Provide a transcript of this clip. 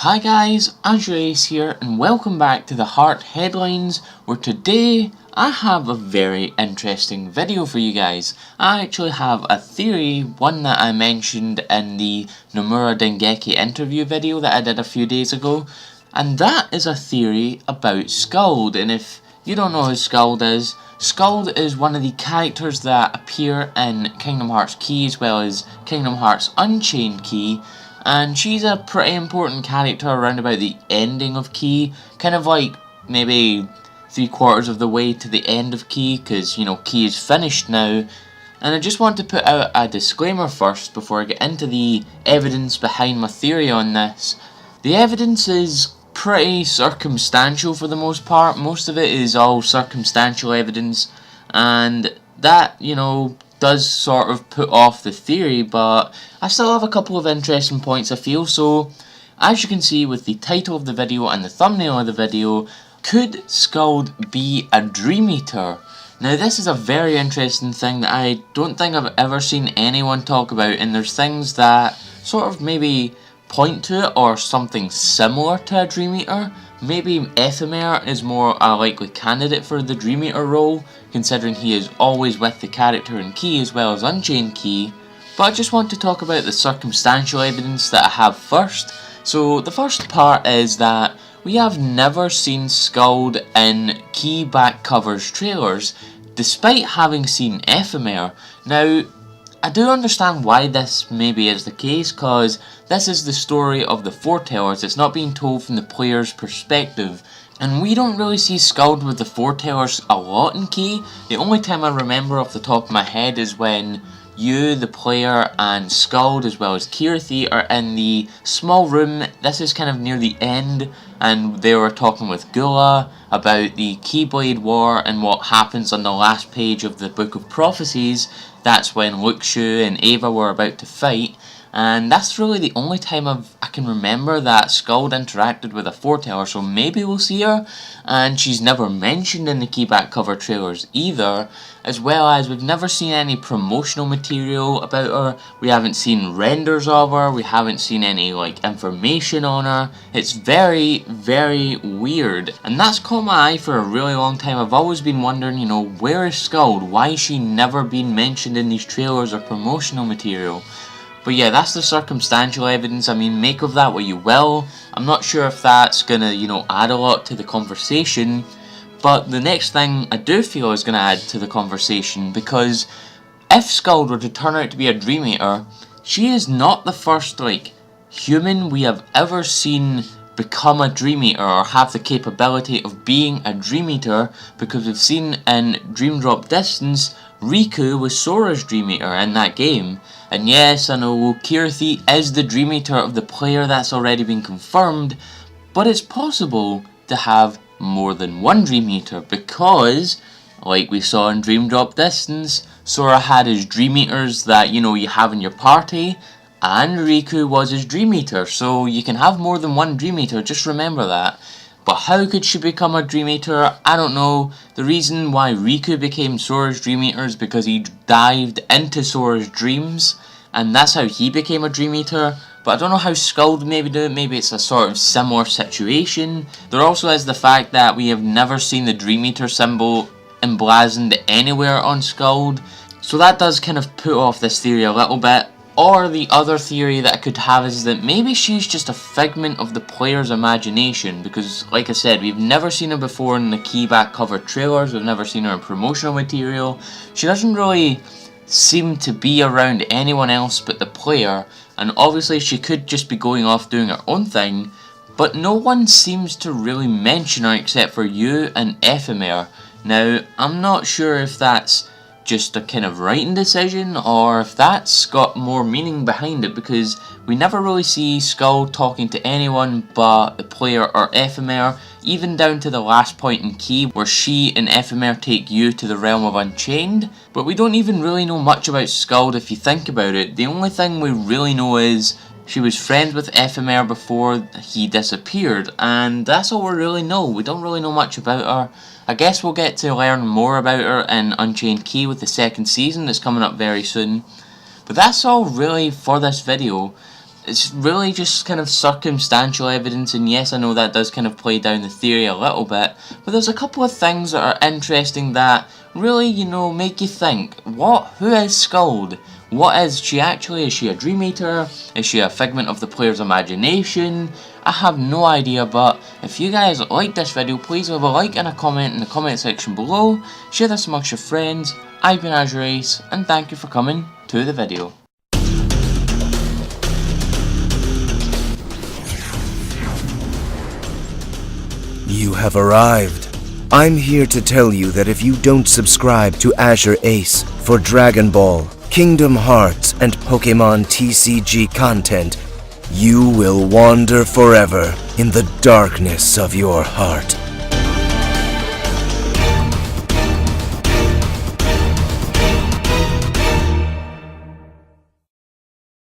Hi guys, AzureAce here and welcome back to the Heart Headlines, where today I have a very interesting video for you guys. I actually have a theory, one that I mentioned in the Nomura Dengeki interview video that I did a few days ago, and that is a theory about Skuld. And if you don't know who Skuld is one of the characters that appear in Kingdom Hearts Key as well as Kingdom Hearts Unchained Key. And she's a pretty important character around about the ending of Key, kind of like maybe 3/4 of the way to the end of Key, because you know Key is finished now. And I just want to put out a disclaimer first before I get into the evidence behind my theory on this. The evidence is pretty circumstantial for the most part. Most of it is all circumstantial evidence, and that, you know, does sort of put off the theory, but I still have a couple of interesting points I feel. So as you can see with the title of the video and the thumbnail of the video, could Skuld be a Dream Eater? Now this is a very interesting thing that I don't think I've ever seen anyone talk about, and there's things that sort of maybe point to it or something similar to a Dream Eater. Maybe Ephemer is more a likely candidate for the Dream Eater role, considering he is always with the character in Key as well as Unchained Key. But I just want to talk about the circumstantial evidence that I have first. So the first part is that we have never seen Skuld in Key back covers trailers, despite having seen Ephemer. Now, I do understand why this maybe is the case, cause this is the story of the foretellers. It's not being told from the player's perspective, and we don't really see Skuld with the foretellers a lot in Key. The only time I remember off the top of my head is when you, the player, and Skuld as well as Kirthi are in the small room. This is kind of near the end, and they were talking with Gula about the Keyblade War and what happens on the last page of the Book of Prophecies. That's when Luxu and Ava were about to fight, and that's really the only time I can remember that Skuld interacted with a foreteller, so maybe we'll see her. And she's never mentioned in the Keyback cover trailers either, as well as we've never seen any promotional material about her. We haven't seen renders of her, we haven't seen any like information on her. It's very, very weird, and that's caught my eye for a really long time. I've always been wondering, you know, where is Skuld? Why is she never been mentioned in these trailers or promotional material? But yeah, that's the circumstantial evidence. I mean, make of that what you will. I'm not sure if that's gonna, you know, add a lot to the conversation. But the next thing I do feel is gonna add to the conversation, because if Skuld were to turn out to be a Dream Eater, she is not the first, like, human we have ever seen become a Dream Eater or have the capability of being a Dream Eater, because we've seen in Dream Drop Distance, Riku was Sora's Dream Eater in that game. And yes, I know Kirthi is the Dream Eater of the player, that's already been confirmed, but it's possible to have more than one Dream Eater, because, like we saw in Dream Drop Distance, Sora had his Dream Eaters that, you know, you have in your party, and Riku was his Dream Eater, so you can have more than one Dream Eater, just remember that. But how could she become a Dream Eater? I don't know. The reason why Riku became Sora's Dream Eater is because he dived into Sora's dreams, and that's how he became a Dream Eater. But I don't know how Skuld maybe do it. Maybe it's a sort of similar situation. There also is the fact that we have never seen the Dream Eater symbol emblazoned anywhere on Skuld, so that does kind of put off this theory a little bit. Or the other theory that I could have is that maybe she's just a figment of the player's imagination, because like I said, we've never seen her before in the Keyback cover trailers, we've never seen her in promotional material. She doesn't really seem to be around anyone else but the player, and obviously she could just be going off doing her own thing, but no one seems to really mention her except for you and Ephemer. Now, I'm not sure if that's just a kind of writing decision or if that's got more meaning behind it, because we never really see Skuld talking to anyone but the player or Ephemer, even down to the last point in Key where she and Ephemer take you to the realm of Unchained. But we don't even really know much about Skuld if you think about it. The only thing we really know is she was friends with Ephemer before he disappeared, and that's all we really know. We don't really know much about her. I guess we'll get to learn more about her in Unchained Key with the second season that's coming up very soon. But that's all really for this video. it's really just kind of circumstantial evidence, and yes, I know that does kind of play down the theory a little bit, but there's a couple of things that are interesting that really, you know, make you think, who is Skuld? What is she actually? Is she a Dream Eater? Is she a figment of the player's imagination? I have no idea, but if you guys like this video, please leave a like and a comment in the comment section below, share this amongst your friends. I've been AzureAce, and thank you for coming to the video. You have arrived. I'm here to tell you that if you don't subscribe to AzureAce for Dragon Ball, Kingdom Hearts, and Pokemon TCG content, you will wander forever in the darkness of your heart.